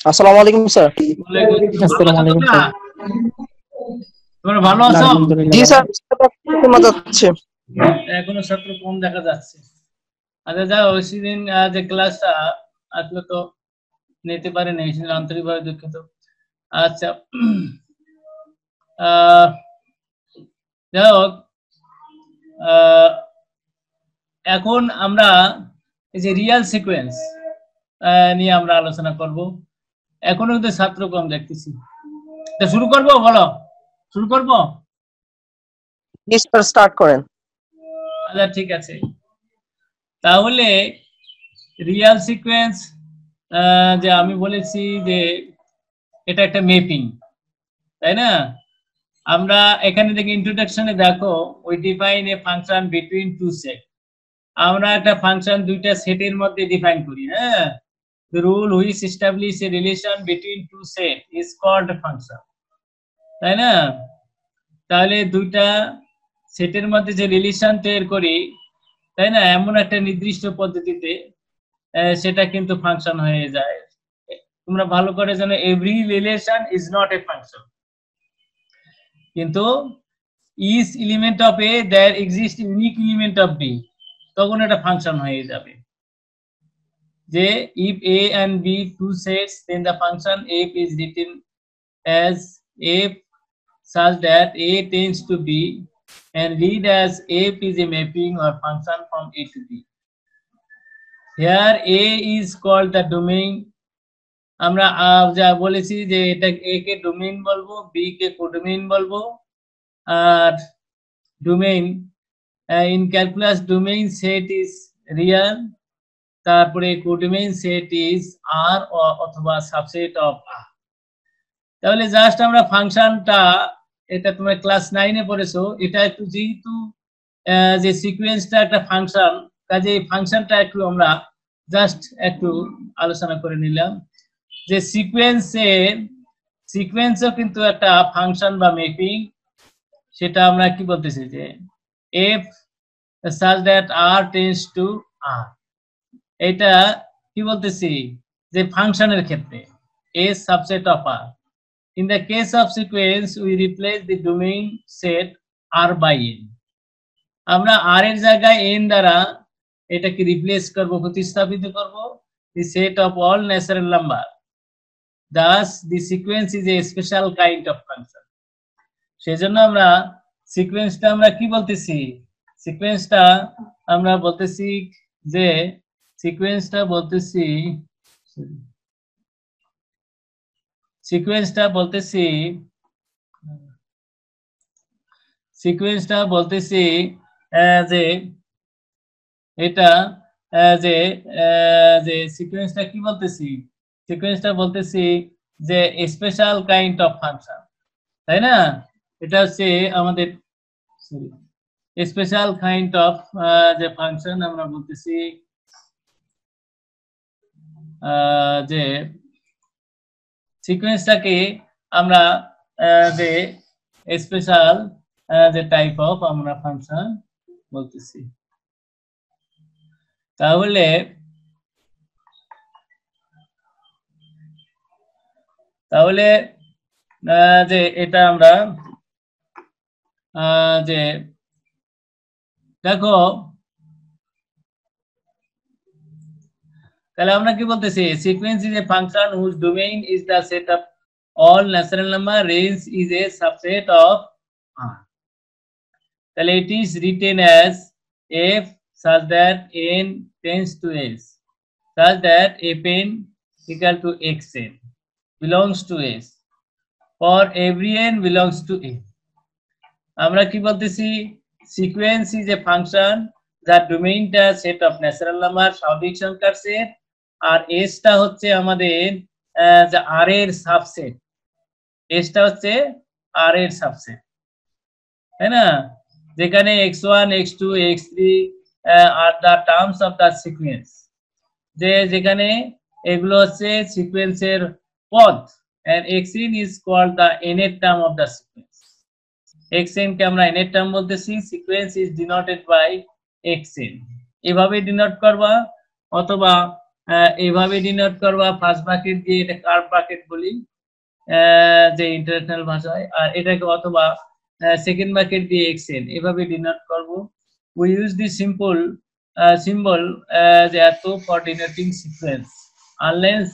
আসসালামু আলাইকুম স্যার। আসসালামু আলাইকুম স্যার। তোমরা ভালো আছো? জি স্যার, শোনা যাচ্ছে। এখনো ছাত্র কম দেখা যাচ্ছে। আচ্ছা যাও, ওই দিন যে ক্লাসটা আসলে তো নিতে পারে নাই, সেদিন আন্তরিকভাবে দুঃখিত। আচ্ছা, যাই হোক, এখন আমরা এই যে রিয়াল সিকোয়েন্স নিয়ে আমরা আলোচনা করব। এখনো কিন্তু ছাত্র কম দেখতেছি। তা শুরু করব, বলো শুরু করব? জি স্যার, স্টার্ট করেন। আচ্ছা ঠিক আছে, তাহলে রিয়াল সিকোয়েন্স যে আমি বলেছি যে এটা একটা ম্যাপিং, তাই না? আমরা এখানে দেখি ইন্ট্রোডাকশনে দেখো, we define a function between two set. আমরা একটা ফাংশন দুইটা সেটের মধ্যে ডিফাইন করি, হ্যাঁ। The rule which establish a relation between two set is called a function, তাই না? তাহলে দুইটা সেটের মধ্যে যে রিলেশন তৈরি করি, তাই না, এমন একটা নির্দিষ্ট পদ্ধতিতে, সেটা কিন্তু ফাংশন হয়ে যায়। তোমরা ভালো করে জানো, every relation is not a function, কিন্তু each element of A there exist unique element of B, তখন এটা ফাংশন হয়ে যাবে। যে if a and b two sets, then the function f is written as f such that a tends to b and read as f is a mapping or function from a to b. Here a is called the domain. আমরা যা বলেছি যে এটা a কে domain বলবো, b কে codomain বলবো। আর domain in calculus domain set is real, তারপরে কোডোমেইন সেট ইজ আর অথবা সাবসেট অফ আর। তাহলে জাস্ট আমরা ফাংশনটা, এটা তোমরা ক্লাস 9 এ পড়েছো, এটা একটু যেহেতু যে সিকোয়েন্সটা একটা ফাংশন, কাজে এই ফাংশনটা একটু আমরা জাস্ট একটু আলোচনা করে নিলাম যে সিকোয়েন্সও কিন্তু একটা ফাংশন বা ম্যাপিং। সেটা আমরা কি বলতেছি যে f such that r tends to r, এটা কি বলতেছি যে ফাংশনের ক্ষেত্রে a subset of r. In the case of sequence, we replace the domain set r by n. আমরা r এর জায়গায় n দ্বারা এটাকে রিপ্লেস করব, প্রতিস্থাপিত করব the set of all natural number. Thus, the sequence is a special kind of function. সেজন্য আমরা সিকোয়েন্সটা আমরা কি বলতেছি, সিকোয়েন্সটা আমরা বলতেছি যে সিকোয়েন্সটা বলতেছি সিকোয়েন্সটা বলতেছি সিকোয়েন্সটা বলতেছি যে এটা যে যে সিকোয়েন্সটা কি বলতেছি, সিকোয়েন্সটা বলতেছি যে স্পেশাল কাইন্ড অফ ফাংশন, তাই না? এটা হচ্ছে আমাদের স্পেশাল কাইন্ড অফ যে ফাংশন আমরা বলতেছি যে সিকোয়েন্সটাকে আমরা যে স্পেশাল যে টাইপ অফ আমরা ফাংশন বলতেছি। তাহলে যে এটা আমরা যে দেখো, তাহলে আমরা কি বলতেছি, sequence is a function whose domain is the set of all natural number, range is a subset of R. তাহলে it is written as f such that n tends to s, such that fn equal to xn belongs to s for every n belongs to a. আমরা কি বলতেছি, sequence is a function যার ডোমেইনটা set of natural number, স্বাভাবিক সংখ্যার set, আর এসটা হচ্ছে আমাদের যে আর এর সাবসেট, এসটা হচ্ছে আর এর সাবসেট, তাই না? যেখানে x1 x2 x3 are the terms of the sequence, যেখানে এগুলো হচ্ছে সিকোয়েন্সের পদ, and xn is called the nth term of the sequence. xn কে আমরা nth টার্ম বলতেছি, sequence is denoted by xn, এভাবে ডিনোট করবা। অথবা এইভাবে ডিনোট করবা ফার্স্ট ব্র্যাকেট দিয়ে, এটা কার্ভ ব্র্যাকেট বলি যে ইন্টারন্যাশনাল ভাষায়, আর এটাকে অথবা সেকেন্ড ব্র্যাকেট দিয়ে এক্সেল এভাবে ডিনোট করব। We use the simple symbol therefore for denoting sequence unless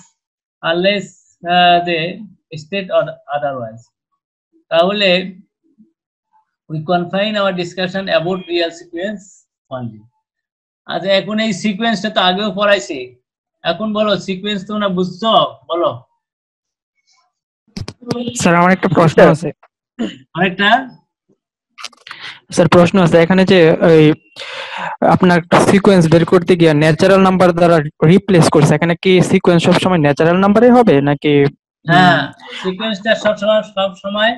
they state or otherwise. তাহলে we confine our discussion about real sequence only. আচ্ছা, এখন এই সিকোয়েন্সটা তো আগেও পড়াইছি, এখন বলো সিকোয়েন্স তোমরা বুঝছো? বলো। স্যার আমার একটা প্রশ্ন আছে। আরেকটা স্যার প্রশ্ন আছে এখানে যে এই আপনার সিকোয়েন্স বের করতে গিয়ে ন্যাচারাল নাম্বার দ্বারা রিপ্লেস করছে, এখানে কি সিকোয়েন্স সব সময় ন্যাচারাল নাম্বারে হবে নাকি? হ্যাঁ, সিকোয়েন্সটা সব সময়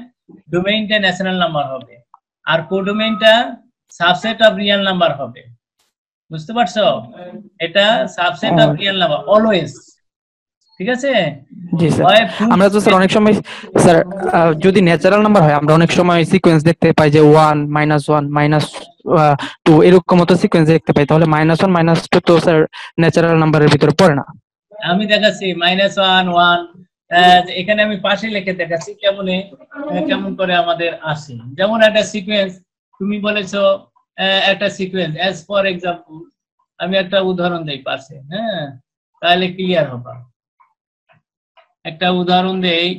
ডোমেইনটা ন্যাচারাল নাম্বার হবে, আর কোডোমেইনটা সাবসেট অফ রিয়েল নাম্বার হবে। বুঝতে পারছো? এটা subset of real number always. ঠিক আছে? জি স্যার। আমরা তো স্যার অনেক সময় স্যার যদি ন্যাচারাল নাম্বার হয় আমরা অনেক সময় সিকোয়েন্স দেখতে পাই যে 1 -1 -2 এরকম মতো সিকোয়েন্স দেখতে পাই, তাহলে -1 -2 তো স্যার ন্যাচারাল নাম্বারের ভিতরে পড়ে না। আমি দেখাচ্ছি -1 1, এখানে আমি পাশে লিখে দেখাচ্ছি কেমন করে আমাদের আসে। যেমন একটা সিকোয়েন্স তুমি বলেছো, একটা সিকোয়েন্স অ্যাজ ফর এক্সাম্পল, আমি একটা উদাহরণ দেই পাশে, হ্যাঁ, তাহলে ক্লিয়ার হবে। একটা উদাহরণ দেই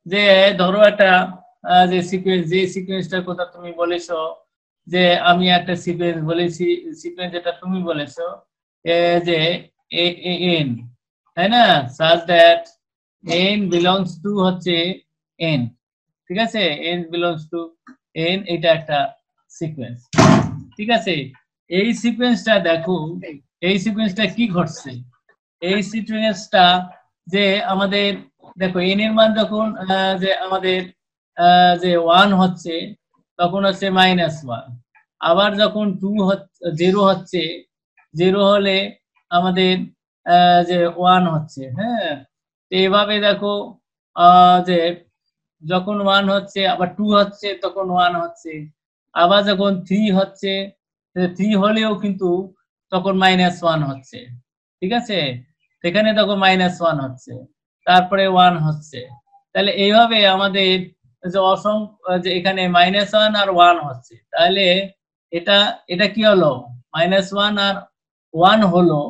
যে ধরো একটা যে সিকোয়েন্সটার কথা তুমি বলেছো, যে আমি একটা সিকোয়েন্স বলেছি, সিকোয়েন্স যেটা তুমি বলেছো যে এন, তাই না, such that n belongs to হচ্ছে n, ঠিক আছে, n belongs to n, এটা একটা সিকোয়েন্স। ঠিক আছে, এই সিকোয়েন্সটা দেখো, এই সিকোয়েন্সটা কি ঘটছে, এই সিকোয়েন্সটা যে আমাদের দেখো n এর মান যখন যে আমাদের যে 1 হচ্ছে তখন হচ্ছে -1, আবার যখন 0 হচ্ছে, 0 হলে আমাদের যে 1 হচ্ছে, হ্যাঁ, এইভাবে দেখো যে যখন 1 হচ্ছে আবার 2 হচ্ছে তখন 1 হচ্ছে, আবার যখন 3 হচ্ছে 3 হলেও কিন্তু তখন -1 হচ্ছে। ঠিক আছে, সেখানে তখন -1 হচ্ছে, তারপরে 1 হচ্ছে। তাহলে এইভাবে আমাদের যে অসংখ্য যে এখানে -1 আর 1 হচ্ছে, তাহলে এটা কি হলো, -1 আর 1 হলো,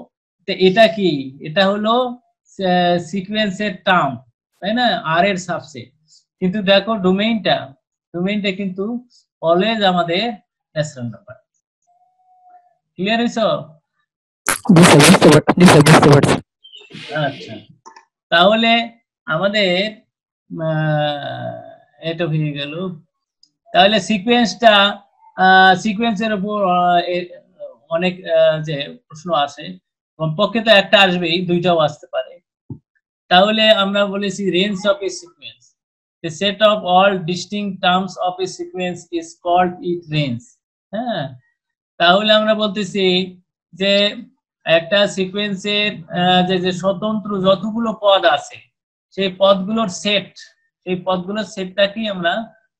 তো এটা কি, এটা হলো সিকোয়েন্সের টার্ম, তাই না, আর এর সাবসেট। কিন্তু দেখো ডোমেইনটা কিন্তু অলওয়েজ আমাদের ন্যাচারাল নাম্বার। ক্লিয়ার হইছো? বুঝতে পারছি। আচ্ছা, তাহলে আমাদের এটা হয়ে গেল। তাহলে সিকোয়েন্সের উপর অনেক যে প্রশ্ন আসে, কমপক্ষে তো একটা আসবেই, দুইটাও আসতে পারে। তাহলে আমরা বলেছি range of a sequence, the set of all distinct terms of a sequence is called its range। হ্যাঁ, তাহলে আমরা বলতেছি যে একটা সিকোয়েন্সের যে স্বতন্ত্র যতগুলো পদ আছে সেই পদগুলোর সেট, সেই পদগুলোর সেটটাকেই আমরা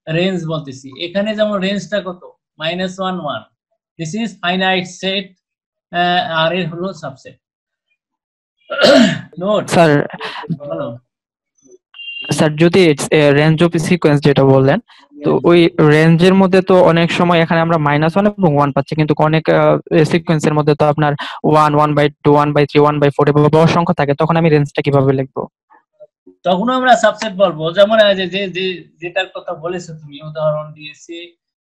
রেঞ্জ বলতেছি। এখানে যেমন রেঞ্জটা কত, -1 1, দিস ইজ ফাইনাইট সেট, আর এর হলো সাবসেট। নোট স্যার, বলো। স্যার যদি রেঞ্জ অফ সিকোয়েন্স যেটা বললেন, তো ওই রেঞ্জের মধ্যে তো অনেক সময় এখানে আমরা -1 এবং 1 পাচ্ছি, কিন্তু অনেক সিকোয়েন্সের মধ্যে তো আপনার 1 1/2 1/3 1/4 এভাবে বড় সংখ্যা থাকে, তখন আমি রেঞ্জটা কিভাবে লিখবো? তখন আমরা সাবসেট বলবো। যেমন যেটার কথা বলেছো তুমি, উদাহরণ দিয়েছি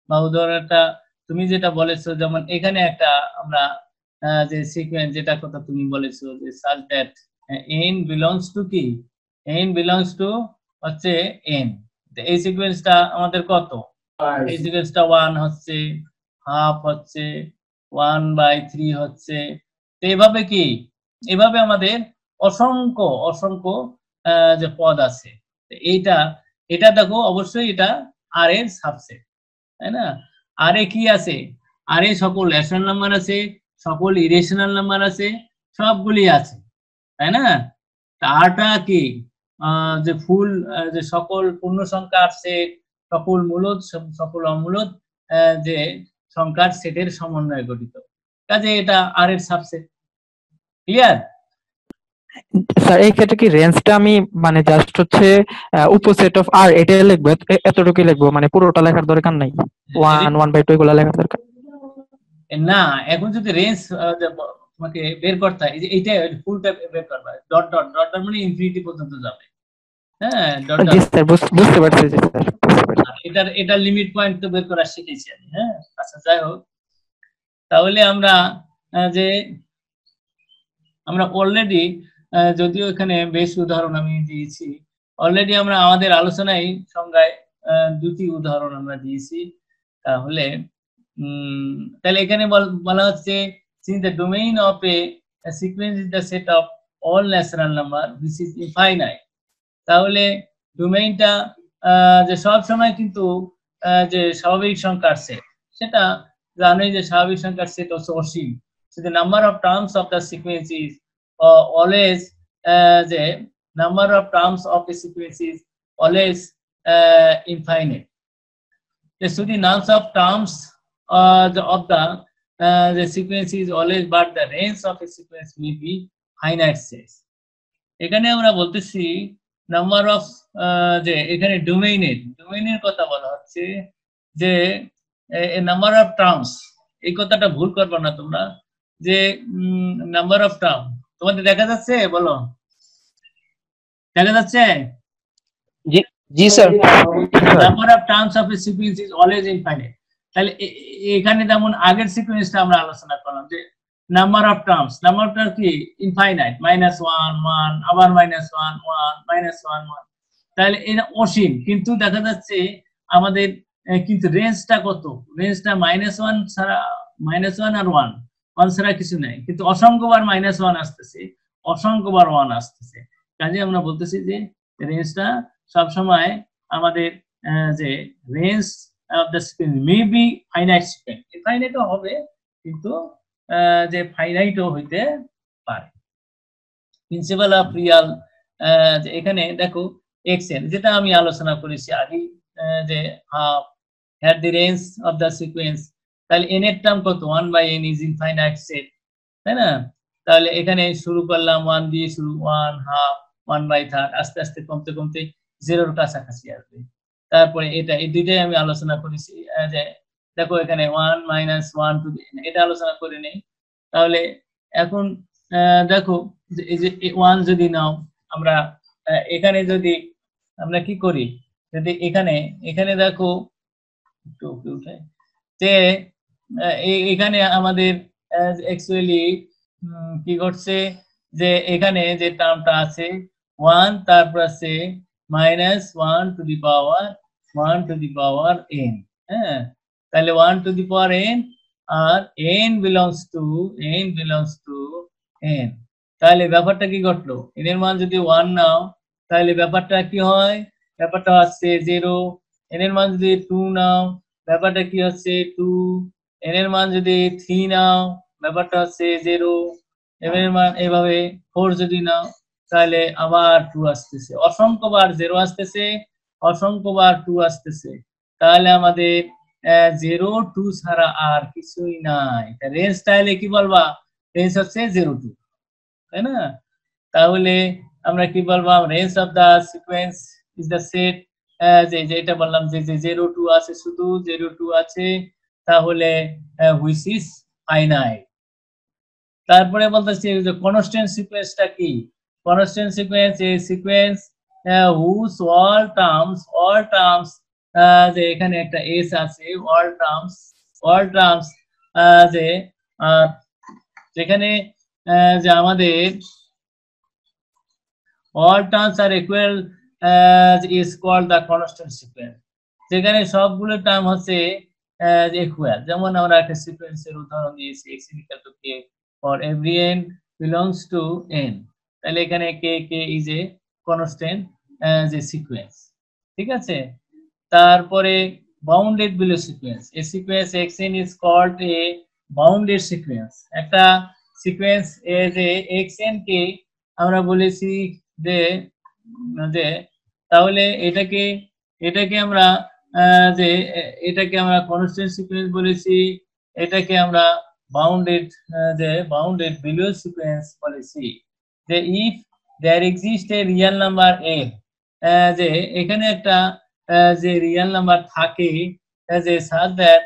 বা উদাহরণটা তুমি যেটা বলেছো, যেমন এখানে একটা আমরা যে সিকোয়েন্স যেটা কথা তুমি বলেছো যে such that n belongs to কি, n belongs to হচ্ছে n, এই সিকোয়েন্সটা আমাদের কত, এই সিকোয়েন্সটা 1 হচ্ছে, হাফ হচ্ছে, 1/3 হচ্ছে। তো এভাবে কি, এভাবে আমাদের অসংখ্য যে পদ আছে, এটা দেখো অবশ্যই এটা আর এর সাবসেট, তাই না। আর এ কি আছে, আর এ সকল রেশনাল নাম্বার আছে, সকল ইরেশনাল নাম্বার আছে, সবগুলি আছে, তাই না। আরটা কি, যে ফুল যে সকল পূর্ণ সংখ্যার সেট, সকল মূলদ সকল অমূলদ যে সংখ্যার সেটের সমন্বয়ে গঠিত, কাজে এটা আর এর সাবসেট। ক্লিয়ার? স্যার এই ক্ষেত্রে কি রেঞ্জটা আমি মানে জাস্ট হচ্ছে উপসেট অফ আর এটাই লিখবো, এতটুকুই লিখবো, মানে পুরোটা লেখার দরকার নাই, 1/2 এগুলা লেখার দরকার? না, এখন যদি রেঞ্জ তোমাকে বের করতে হয়, এই যে এইটা ফুলটা বের করবা, ডট ডট ডট ডট মানে ইনফিনিটি পর্যন্ত যাবে। হ্যাঁ, ডট জি ডট। স্যার, বুঝতে পারছি, জি স্যার বুঝতে পারছি। এটার লিমিট পয়েন্ট তো বের করা শিখেছি আমি। হ্যাঁ, আচ্ছা যাই হোক, তাহলে আমরা যে আমরা অলরেডি, যদিও এখানে বেশ উদাহরণ আমি দিয়েছি, অলরেডি আমরা আমাদের আলোচনায় সংজ্ঞায় দুটি উদাহরণ আমরা দিয়েছি। তাহলে তাহলে এখানে বলা হচ্ছে since the domain of a sequence is the set of all natural number which is infinite, তাহলে ডোমেইনটা যে সব সময় কিন্তু যে স্বাভাবিক সংখ্যার সেট, সেটা জানোই যে স্বাভাবিক সংখ্যার সেট হচ্ছে অসীম। So the number of terms of the sequence is always the number of terms of the sequence is always infinite. So the number of terms of the sequence is always, but the range of a sequence will be finite set. এখানে আমরা বলতেছি number of, যে এখানে ডোমেইনের কথা বলা হচ্ছে, যে নাম্বার অফ টার্মস, এই কথাটা ভুল করবে না তোমরা, যে নাম্বার অফ টার্ম তোমাদের দেখা যাচ্ছে, বলো দেখা যাচ্ছে? জি sir. Number of terms of a sequence is always infinite. তাহলে এখানে যেমন আগের সিকোয়েন্সটা আমরা আলোচনা করলাম যে নাম্বার অফ টার্মস কি ইনফাইনাইট, -1 1 আবার -1 1 -1 1, তাহলে এটা অসীম। কিন্তু দেখা যাচ্ছে আমাদের কিন্তু রেঞ্জটা কত, রেঞ্জটা -1 ছাড়া, -1 আর 1 ছাড়া কিছু নাই, কিন্তু অসংখ্যবার -1 আসতেছে, অসংখ্যবার 1 আসতেছে। কাজে আমরা বলতেছি যে রেঞ্জটা সব সময় আমাদের যে range of the sequence may be finite sequence, ইনফাইনাইটও হবে কিন্তু যে ফাইনাইটও হইতে পারে। প্রিন্সিপাল অফ রিয়াল, এখানে দেখো xn, যেটা আমি আলোচনা করেছি আগে, যে হাফ হ্যাট the range of the sequence, তাহলে n এর টার্ম কত, 1/n ইজ ইনফাইনাইট সেট, তাই না? তাহলে এখানে শুরু করলাম 1 দিয়ে, শুরু 1 হাফ 1/3, আস্তে আস্তে কমতে কমতে 0-র কাছাকাছি আসবে। তারপরে এটা, এই দুইটাই আমি আলোচনা করেছি, যে দেখো এখানে 1 - 1 টু, এটা আলোচনা করে নেই। তাহলে এখন দেখো এই যে 1 যদি নাও, আমরা এখানে যদি আমরা কি করি, যদি এখানে দেখো একটু উঠে, যে এখানে আমাদের অ্যাকচুয়ালি কি করছে, যে এখানে যে টার্মটা আছে 1, তারপর আছে -1 to the power 1 to the power n। হ্যাঁ, তাহলে 1 টু দি পাওয়ার n, আর n বিলংস টু n। তাহলে ব্যাপারটা কি ঘটলো, n এর মান যদি 1 নাও, তাহলে ব্যাপারটা কি হয়, ব্যাপারটা হচ্ছে 0। n এর মান যদি 2 নাও, ব্যাপারটা কি হচ্ছে 2। n এর মান যদি 3 নাও, ব্যাপারটা হচ্ছে 0। n এর মান এইভাবে 4 যদি নাও, তাহলে আবার 2 আসতেছে, অসংখ্যবার 0 আসতেছে, অসংখ্যবার 2 আসতেছে। তাহলে আমাদের 0 2 ছাড়া আর কিছুই নাই। রেঞ্জ তাহলে কি বলবা, রেঞ্জ হচ্ছে 0 2, তাই না? তাহলে আমরা কি বলবো, range of the sequence is the set, যে এটা বললাম যে 0 2 আছে, শুধু 0 2 আছে, তাহলে হুইচ ইজ ফাইনাইট। তারপরে বলতেছি যে কনস্ট্যান্ট সিকোয়েন্সটা কি, কনস্ট্যান্ট সিকোয়েন্স এ সিকোয়েন্স হুজ অল টার্মস, যে এখানে একটা এস আছে, অল টার্মস, যে যেখানে যে আমাদের all terms are equal is called the constant sequence, যেখানে সবগুলো টার্ম হচ্ছে ইকুয়াল। যেমন আমরা একটা সিকোয়েন্সের উদাহরণ দিয়েছি, x = k for every n belongs to n, তাহলে এখানে k is a constant যে সিকোয়েন্স, ঠিক আছে? তারপরে bounded below sequence, a sequence xn is called a bounded sequence। একটা সিকোয়েন্স যে xn কে আমরা বলেছি যে যে তাহলে এটাকে আমরা যে এটাকে আমরা কনস্ট্যান্ট সিকোয়েন্স বলেছি, এটাকে আমরা bounded below sequence policy যে if there exists a real number a যে এখানে একটা যে রিয়েল নাম্বার থাকে যে such that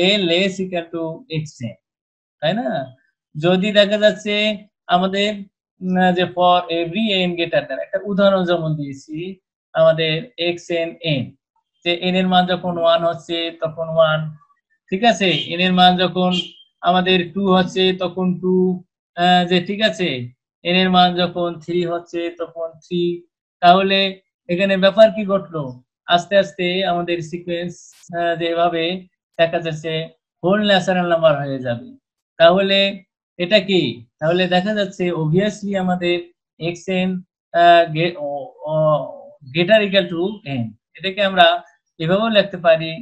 a less equal to xn, তাই না? যদি দেখা যাচ্ছে আমাদের যে for every n greater than, একটা উদাহরণ যেমন দিয়েছি আমাদের xn n, যে n এর মান যখন 1 হচ্ছে তখন 1, ঠিক আছে, n এর মান যখন আমাদের 2 হচ্ছে তখন 2, যে ঠিক আছে, n এর মান যখন 3 হচ্ছে তখন 3। তাহলে এখানে ব্যাপার কি ঘটলো, আস্তে আস্তে আমাদের সিকোয়েন্স যে এভাবে দেখা যাচ্ছে হোল ন্যাচারাল নাম্বার হয়ে যাবে। তাহলে এটা কি, তাহলে দেখা যাচ্ছে অবভিয়াসলি আমাদের xn greater equal to n, এটাকে আমরা এভাবেও লিখতে পারি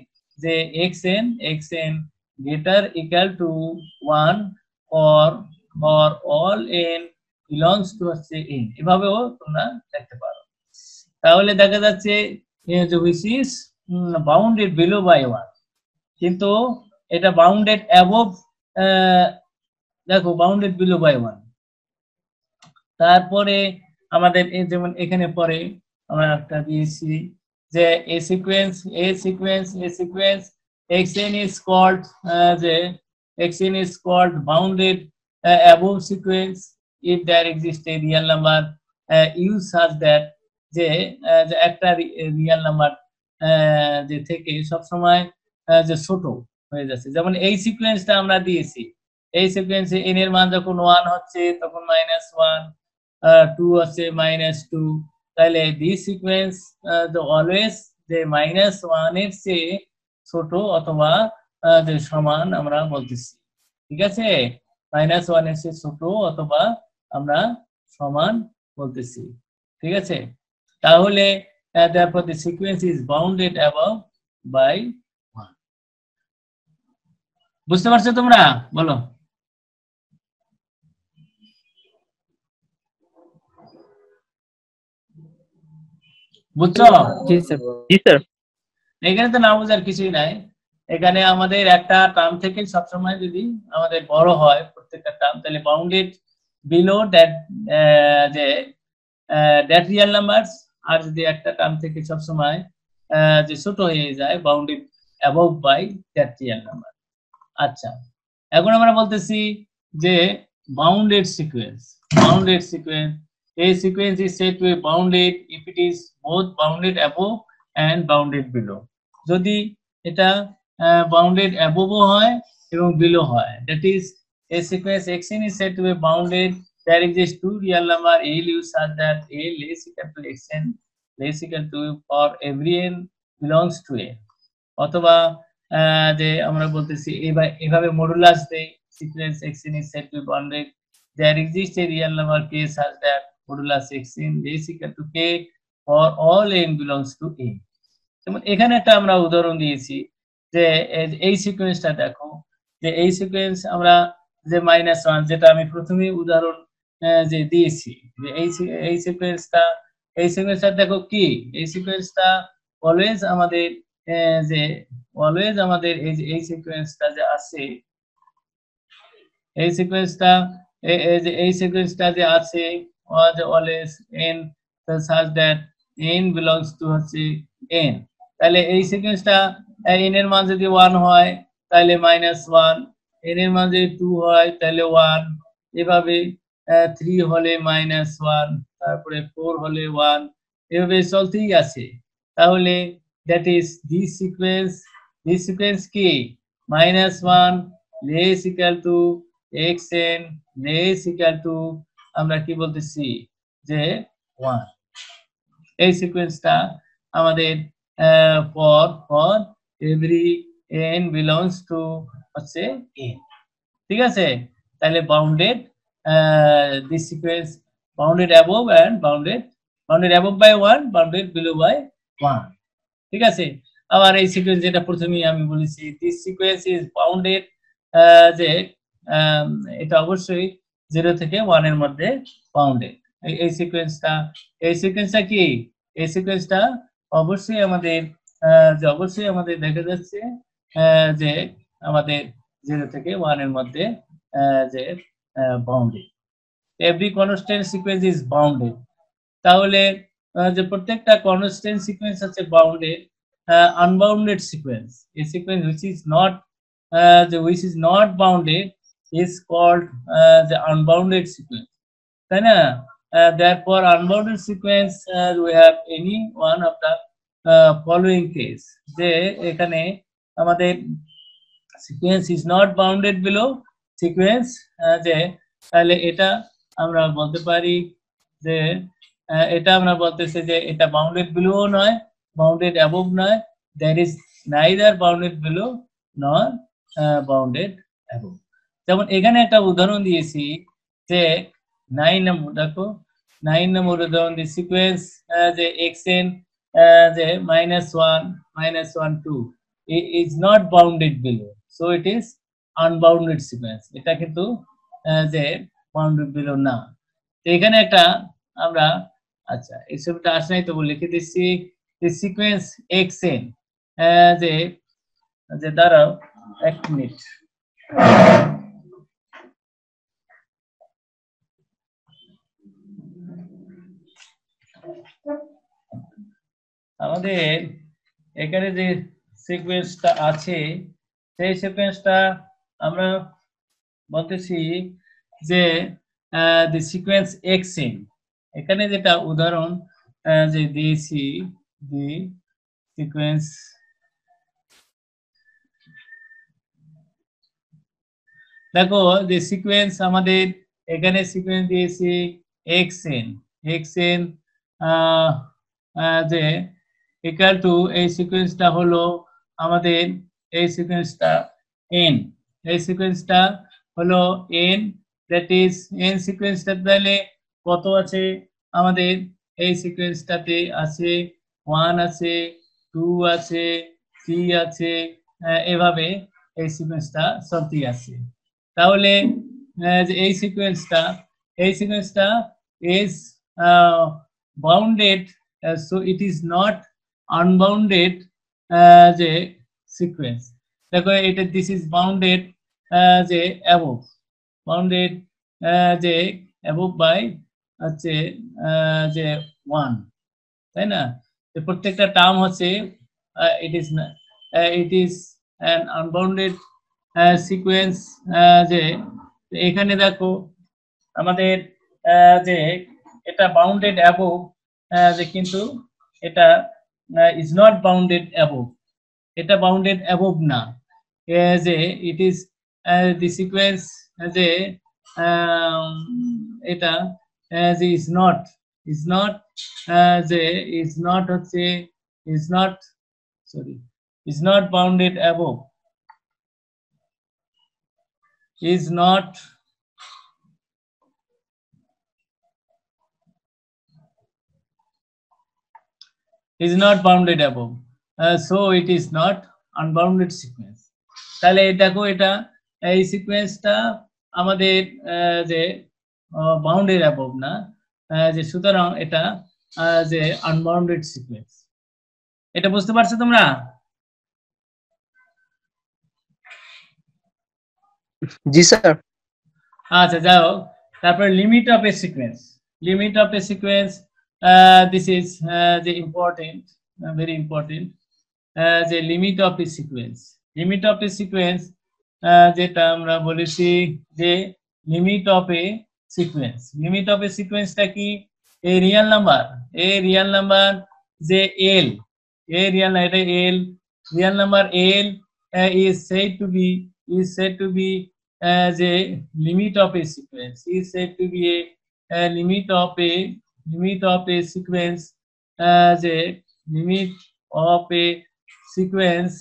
যে xn greater equal to 1 or all n belongs to হচ্ছে n, এভাবেও তোমরা লিখতে পারো। তাহলে দেখা যাচ্ছে যে which is bounded below by 1, কিন্তু এটা bounded above, দেখো bounded below by 1। তারপরে আমাদের যেমন এখানে পরে আমরা একটা দিয়েছি যে a sequence xn is called যে xn is called bounded above sequence if there exists a real number u such that যে একটা রিয়েল নাম্বার যে থেকে সব সময় যে ছোট হয়ে যাচ্ছে। যেমন এই সিকোয়েন্সটা আমরা দিয়েছি, এই সিকোয়েন্সে n এর মান যখন 1 হচ্ছে তখন -1, 2 হচ্ছে -2, তাহলে দিস সিকোয়েন্স অলওয়েজ যে -1 এর চেয়ে ছোট অথবা যে সমান আমরা বলতেছি, ঠিক আছে, -1 এর চেয়ে ছোট অথবা আমরা সমান বলতেছি, ঠিক আছে। তাহলে therefore the sequence is bounded above by 1। বুঝতে পারছো তোমরা? বলো। বুঝছো? জি স্যার। জি স্যার। এখানে তো না বোঝার কিছুই নাই, এখানে আমাদের একটা টার্ম থেকে সবসময় যদি আমাদের বড় হয় প্রত্যেকটা টার্ম, তাহলে বাউন্ডেড বিলো দ্যাট যে দ্যাট রিয়েল নাম্বারস, আর যদি একটা টার্ম থেকে সবসময় যে ছোট হয়ে যায় bounded above by that real number. আচ্ছা, এখন আমরা বলতেছি যে bounded sequence, a sequence is said to be bounded if it is both bounded above and bounded below। যদি এটা bounded above হয় এবং below হয়, that is a sequence xn is said to be bounded there exists two real number a u such that a less equal to xn less equal to for every n belongs to a। অথবা যে আমরা বলতেছি এভাবে modulus দেই, sequence xn is said to be bounded there exists a real number k such that modulus xn is equal to k for all n belongs to a। যেমন এখানে একটা আমরা উদাহরণ দিয়েছি যে এই সিকোয়েন্সটা দেখো, যে এই সিকোয়েন্স আমরা যে -1 যেটা আমি প্রথমে উদাহরণ যে দিয়েছি, যে এই সিকোয়েন্সটা দেখো কি, এই সিকোয়েন্সটা অলওয়েজ আমাদের এই সিকোয়েন্সটা যে আছে, এই সিকোয়েন্সটা যে আছে always n such that n belongs to হচ্ছে n। তাহলে এই সিকোয়েন্সটা n এর মান যদি 1 হয় তাহলে -1, n এর মান যদি 2 হয় তাহলে 1, এভাবে 3 হলে -1, তারপরে 4 হলে 1, এভাবে চলতেই আছে। তাহলে that is this sequence কি -1 less equal to xn less equal to আমরা কি বলতেছি যে 1। এই সিকোয়েন্সটা আমাদের for every n belongs to হচ্ছে n, ঠিক আছে। তাহলে bounded this sequence bounded above and bounded above by 1, bounded below by 1, ঠিক আছে। আবার এই সিকোয়েন্স যেটা প্রথমেই আমি বলেছি this sequence is bounded যে এটা অবশ্যই 0 থেকে 1 এর মধ্যে বাউন্ডেড। এই সিকোয়েন্সটা কি, এই সিকোয়েন্সটা অবশ্যই আমাদের দেখা যাচ্ছে যে আমাদের 0 থেকে 1 এর মধ্যে যে bounded, every constant sequence is bounded. তাহলে যে প্রত্যেকটা কনস্ট্যান্ট সিকোয়েন্স আছে bounded, unbounded sequence, a sequence which is not bounded is called the unbounded sequence, তাই না? Therefore unbounded sequence we have any one of the following case, যে এখানে আমাদের sequence is not bounded below sequence, যে তাহলে এটা আমরা বলতে পারি যে এটা আমরা বলতেছি যে এটা বাউন্ডেড বিলো নয়, বাউন্ডেড অ্যাবভ নয়, that is neither bounded below নর বাউন্ডেড অ্যাবভ। যেমন এখানে একটা উদাহরণ দিয়েছি যে 9 নম্বর, দেখো 9 নম্বর উদাহরণ দি সিকোয়েন্স যে xn যে -1 -1 2 is not bounded below, so it is unbounded sequence, এটা কিন্তু যে বাউন্ডেড বিলো না। তো এখানে একটা আমরা আচ্ছা এই ছবিটা আসে নাই তো লিখে দিচ্ছি যে সিকোয়েন্স xn যে যে দাঁড়াও এক মিনিট, আমাদের এখানে যে সিকোয়েন্সটা আছে সেই সিকোয়েন্সটা আমরা বলতেছি যে the sequence xn, এখানে যেটা উদাহরণ যে দিয়েছি the sequence দেখো যে সিকোয়েন্স আমাদের এখানে সিকোয়েন্স দিয়েছি xn যে ইকুয়াল টু এই সিকোয়েন্সটা হলো আমাদের এই সিকোয়েন্সটা n, এই সিকোয়েন্সটা হলো n, দ্যাট ইজ n সিকোয়েন্সটা তাহলে কত আছে আমাদের এই সিকোয়েন্সটাতে আছে 1 আছে 2 আছে 3 আছে, এভাবে এই সিকোয়েন্সটা চলতে আছে। তাহলে এই সিকোয়েন্সটা is bounded, so it is not unbounded যে সিকোয়েন্স। দেখো এটা দিস ইজ বাউন্ডেড যে অ্যাবভ, বাউন্ডেড যে অ্যাবভ বাই হচ্ছে যে 1, তাই না? প্রত্যেকটা টার্ম হচ্ছে it is an unbounded sequence. যে এখানে দেখো আমাদের যে এটা বাউন্ডেড অ্যাবভ, যে কিন্তু এটা ইজ নট বাউন্ডেড অ্যাবভ, এটা বাউন্ডেড অ্যাবভ না, যে ইট ইজ দি সিকোয়েন্স যে এটা যে ইজ নট যে ইজ নট হচ্ছে is not bounded above, is not bounded above, so it is not unbounded sequence। তাহলে দেখো এটা এই সিকোয়েন্সটা আমাদের যে বাউন্ডেড অ্যাবভ না, যে সুতরাং এটা যে আনবাউন্ডেড সিকোয়েন্স। এটা বুঝতে পারছো তোমরা? জি স্যার। আচ্ছা যাও, তারপর limit of a sequence, limit of a sequence this is the important, very important, যে limit of a sequence, limit of a sequence যেটা আমরা বলেছি যে limit of a sequence, limit of a সিকোয়েন্সটা কি? এ রিয়েল নাম্বার, যে L, a real, এটা L, real number L is said to be the limit of a sequence, is said to be a limit of a sequence, the limit of a sequence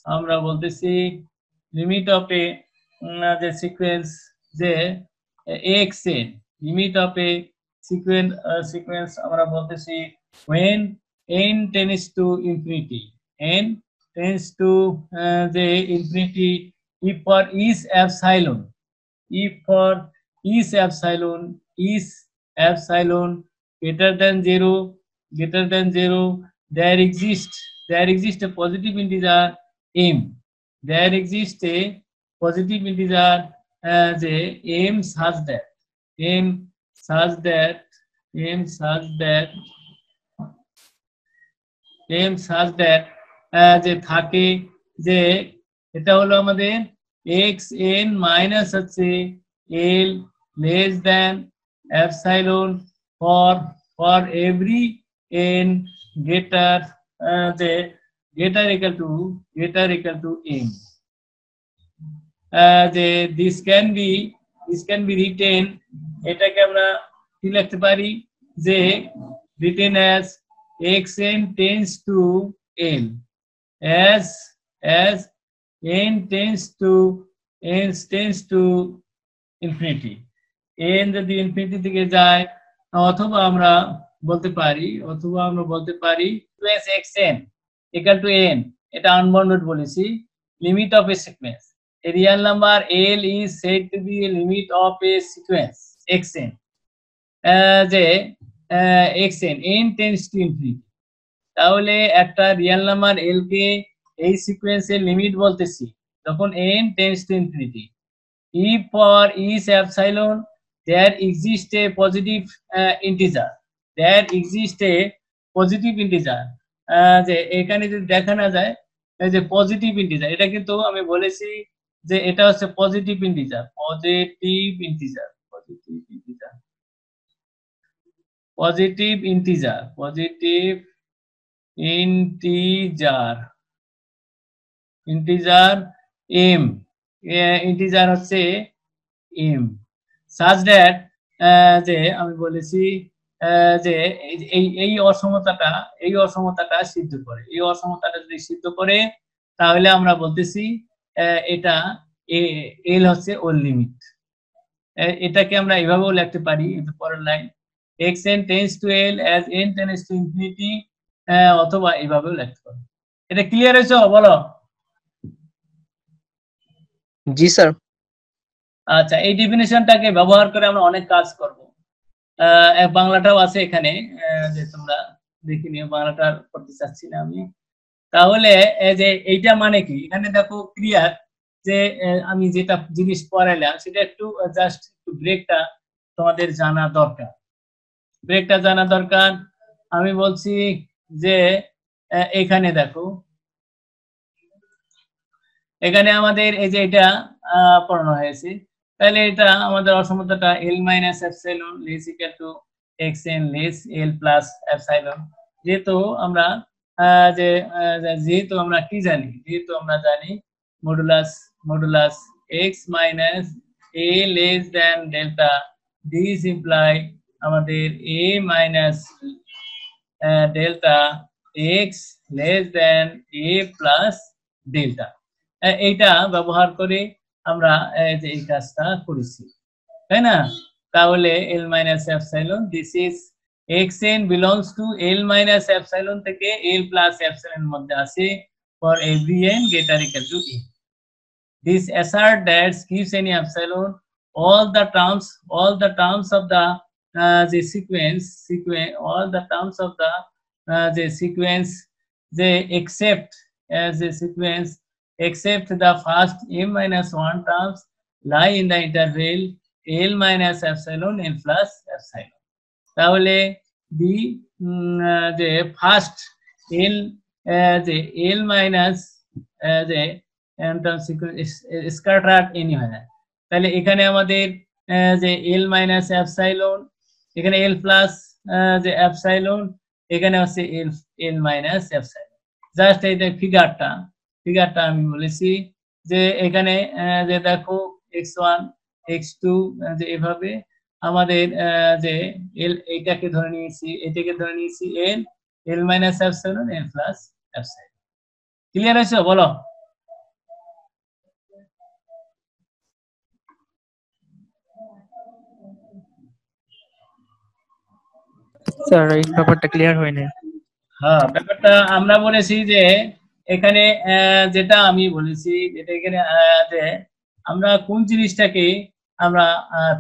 আমরা বলতেছি limit of a the sequence যে xn, limit of a sequence আমরা বলতেছি when n tends to infinity, n tends to the infinity, if for each epsilon, if for each epsilon greater than 0, there exists a positive integer m, there exists a positive integer যে m such that m such that m such that m such that যে থাকে যে এটা হলো আমাদের xn minus হচ্ছে l less than epsilon for every n greater যে greater equal to m যে this can be written এটাকে আমরা কি লিখতে পারি যে written as xn tends to l as n tends to infinity n যদি ইনফিনিটি থেকে যায় অথবা আমরা বলতে পারি xn equal to n এটা আনবাউন্ডেড বলেছি limit of a sequence a real number l is said to be a limit of a sequence xn যে xn n tends to infinity তাহলে একটা রিয়েল নাম্বার l কে এই সিকোয়েন্সের limit বলতেছি যখন n tends to infinity if for each epsilon there exists a positive integer যে এখানে যদি দেখা না যায় এই যে পজিটিভ ইন্টিজার এটা কিন্তু আমি বলেছি যে এটা হচ্ছে positive integer integer m integer হচ্ছে m such that যে আমি বলেছি যে এই অসমতাটা সিদ্ধ করে যদি সিদ্ধ করে তাহলে আমরা বলতেছি এটা l হচ্ছে ওর লিমিট এটাকে আমরা এভাবেও লিখতে পারি পরের line xn tends to l as n tends to infinity অথবা এভাবেও লিখতে পারি এটা ক্লিয়ার হয়েছে বলো জি স্যার আচ্ছা এই ডেফিনিশনটাকে ব্যবহার করে আমরা অনেক কাজ করব বাংলাটাও আছে এখানে যে তোমরা দেখে নিও বাংলাটা করতে চাচ্ছি না আমি তাহলে যে এইটা মানে কি এখানে দেখো ক্লিয়ার যে আমি যেটা জিনিস পড়াইলাম সেটা একটু জাস্ট একটু ব্রেকটা তোমাদের জানা দরকার আমি বলছি যে এখানে দেখো এখানে আমাদের এই যে এটা পড়ানো হয়েছে তাহলে এটা আমাদের অসমতাটা l minus epsilon less equal to xn less l plus epsilon যেহেতু আমরা কি জানি modulus x minus a less than delta this imply আমাদের a minus delta x less than a plus delta এইটা ব্যবহার করে আমরা এই কাজটা করেছি তাই না তাহলে l minus epsilon this is xn belongs to l minus epsilon থেকে l plus epsilon এর মধ্যে আছে for every n greater equal to a this assert that gives any epsilon all the terms of the sequence they except the first m minus 1 terms lie in the interval l minus epsilon n plus epsilon তাহলে the first l minus the term sequence scattered anywhere তাহলে এখানে আমাদের যে l minus epsilon এখানে l plus যে epsilon এখানে আছে l minus epsilon just এই ফিগারটা আমি বলেছি যে এখানে যে দেখো x1 x2 যে এভাবে আমাদের যে l এটাকে ধরে নিয়েছি l minus epsilon l plus epsilon clear হয়েছে বলো স্যার এই ব্যাপারটা ক্লিয়ার হয়নি হ্যাঁ ব্যাপারটা আমরা বলেছি যে এখানে যেটা আমি বলেছি যেটা এখানে যে আমরা কোন জিনিসটাকে আমরা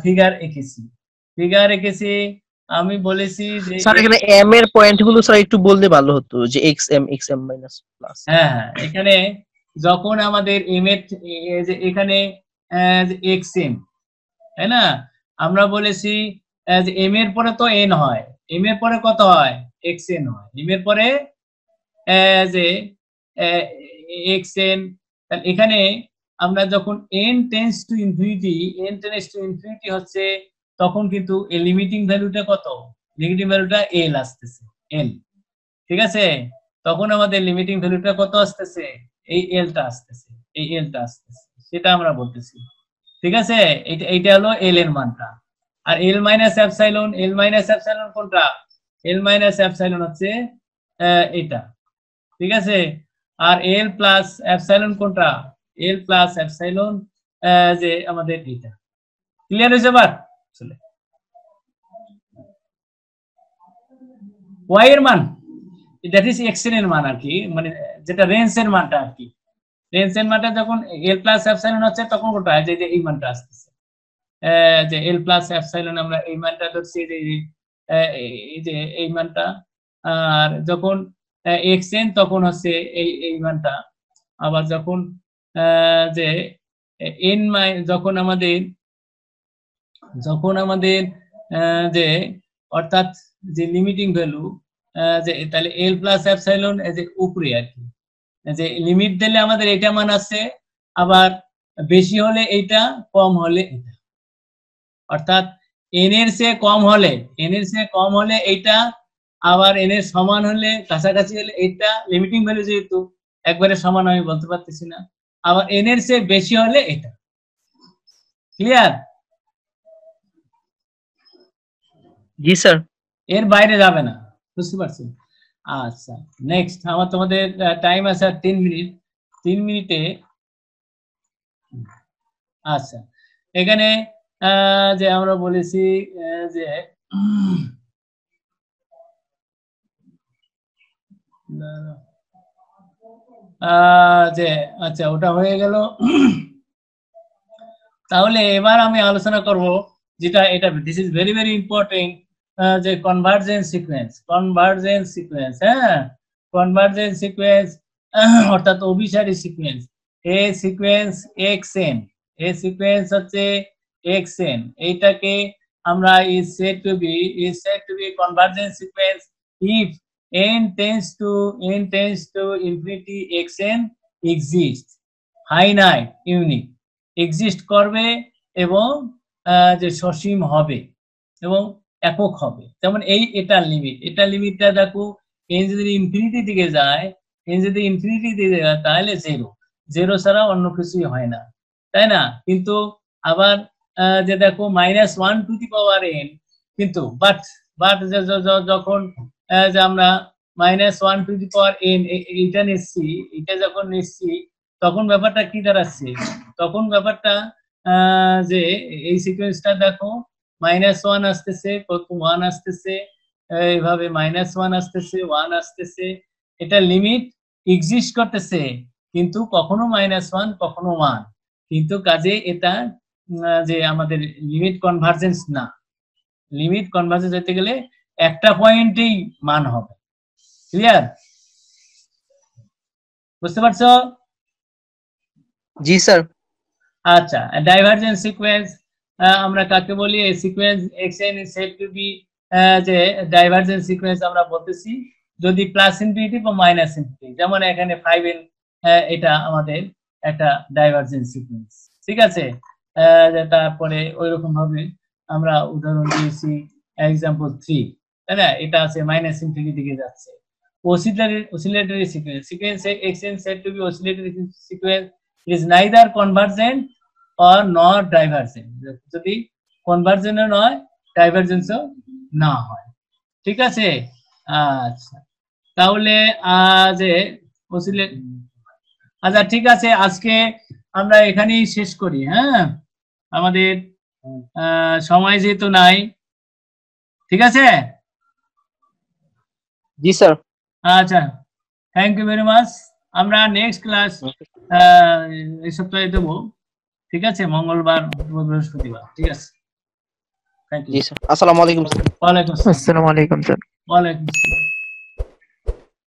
ফিগার এঁকেছি আমি বলেছি যে স্যার এখানে m এর পয়েন্টগুলো স্যার একটু বললে ভালো হতো যে xm মাইনাস প্লাস হ্যাঁ এখানে যখন আমাদের m এর যে এখানে xn, তাই না? আমরা বলেছি যে m এর পরে তো n হয়, m এর পরে কত হয়? xn হয়, m এর পরে যে xn। তাহলে এখানে আমরা যখন n টেন্ডস টু ইনফিনিটি হচ্ছে, তখন কিন্তু এই লিমিটিং ভ্যালুটা কত? নেগেটিভ ভ্যালুটা l আসতেছে, l, ঠিক আছে? তখন আমাদের লিমিটিং ভ্যালুটা কত আসতেছে? এই lটা আসতেছে, এই lটা আসতেছে, সেটা আমরা বলতেছি, ঠিক আছে? এইটা হলো l এর মানটা। আর l মাইনাস এপসাইলন কোনটা? l মাইনাস এপসাইলন হচ্ছে এটা, ঠিক আছে? আর l প্লাস এপসাইলন কোনটা? l প্লাস এপসাইলন যে আমাদের এটা। ক্লিয়ার হয়েছে এবার? চলে y এর মান, দ্যাট ইজ xn এর মান আর কি, মানে যেটা রেঞ্জ এর মানটা আর কি। রেঞ্জ এর মানটা যখন l প্লাস এপসাইলন হচ্ছে, তখন কোনটা? যে এই মানটা আসতেছে, যে l প্লাস এপসাইলন, আমরা এই মানটা ধরছি, এই যে এই মানটা। আর যখন xn, তখন হচ্ছে এই মানটা। আবার যখন যে n যখন আমাদের যে অর্থাৎ যে লিমিটিং ভ্যালু, যে তাহলে l প্লাস এপসাইলন যে উপরে আর কি, যে লিমিট দিলে আমাদের এটা মান আছে, আবার বেশি হলে এইটা, কম হলে এটা, অর্থাৎ n এর চেয়ে কম হলে এইটা, আবার n এর সমান হলে, কাছাকাছি হলে এইটা। লিমিটিং ভ্যালু যেহেতু একবারে সমান আমি বলতে পারতেছি না, আবার n এর চেয়ে বেশি হলে এটা। ক্লিয়ার? জি স্যার। এর বাইরে যাবে না, বুঝতে পারছেন? আচ্ছা, নেক্সট তোমাদের টাইম আছে 3 মিনিট। 3 মিনিটে আচ্ছা, এখানে যে আমরা বলেছি যে যে আচ্ছা, ওটা হয়ে গেল। তাহলে এবার আমি আলোচনা করব যেটা, এটা this is very very important, যে কনভার্জেন্স সিকোয়েন্স। হ্যাঁ, কনভার্জেন্স সিকোয়েন্স অর্থাৎ অভিসারী সিকোয়েন্স। এ সিকোয়েন্স xn, এ সিকোয়েন্স হচ্ছে xn, এইটাকে আমরা is said to be convergent sequence if n tends to infinity xn exists, finite, unique, exist করবে, এবং যে সসীম হবে এবং একক হবে। যেমন এটার লিমিটটা দেখো, n যদি ইনফিনিটি দিকে যায়, তাহলে 0 ছাড়া অন্য কিছুই হয় না, তাই না? কিন্তু আবার যে দেখো -1 টু দি পাওয়ার n, কিন্তু বাট যখন যে আমরা -1 টু দি পাওয়ার n এটা যখন নিচ্ছি, তখন ব্যাপারটা কি দাঁড়াচ্ছে? তখন ব্যাপারটা যে এই সিকোয়েন্সটা দেখো, -1 আসতেছে, 1 আসতেছে, এইভাবে -1 আসতেছে, 1 আসতেছে, এটা লিমিট এক্সিস্ট করতেছে, কিন্তু কখনো -1 কখনো 1, কিন্তু কাজে এটা যে আমাদের লিমিট কনভার্জেন্স না। লিমিট কনভার্জেন্স হতে গেলে একটা পয়েন্টেই মান হবে। ক্লিয়ার? বুঝতে পারছো? জি স্যার। আচ্ছা, ডাইভারজেন্স সিকোয়েন্স আমরা কাকে বলি? এই sequence xn is said to be যে ডাইভারজেন্স সিকোয়েন্স আমরা বলতেছি যদি প্লাস ইনফিনিটি বা মাইনাস ইনফিনিটি, যেমন এখানে 5n, এটা আমাদের একটা ডাইভারজেন্স সিকোয়েন্স, ঠিক আছে? তারপরে ওইরকম ভাবে আমরা উদাহরণ দিয়েছি एग्जांपल 3, তাই না? এটা আছে মাইনাস ইনফিনিটি দিকে যাচ্ছে। oscillatory sequence xn said to be oscillatory sequence is neither convergent or not divergent, যদি কনভার্জেন্ট নয়, ডাইভারজেন্সও না হয়, ঠিক আছে? আচ্ছা, তাহলে যে আচ্ছা, ঠিক আছে, আজকে আমরা এখানেই শেষ করি। হ্যাঁ, আমাদের সময় যেহেতু নাই, ঠিক আছে? জি স্যার। আচ্ছা, থ্যাংক ইউ ভেরি মাচ। আমরা নেক্সট ক্লাস এই সপ্তাহে দেবো, ঠিক আছে? মঙ্গলবার, বৃহস্পতিবার, ঠিক আছে? Thank you. জি স্যার। আসসালামু আলাইকুম। ওয়ালাইকুম আসসালাম। আসসালামু আলাইকুম স্যার। ওয়ালাইকুম আসসালাম।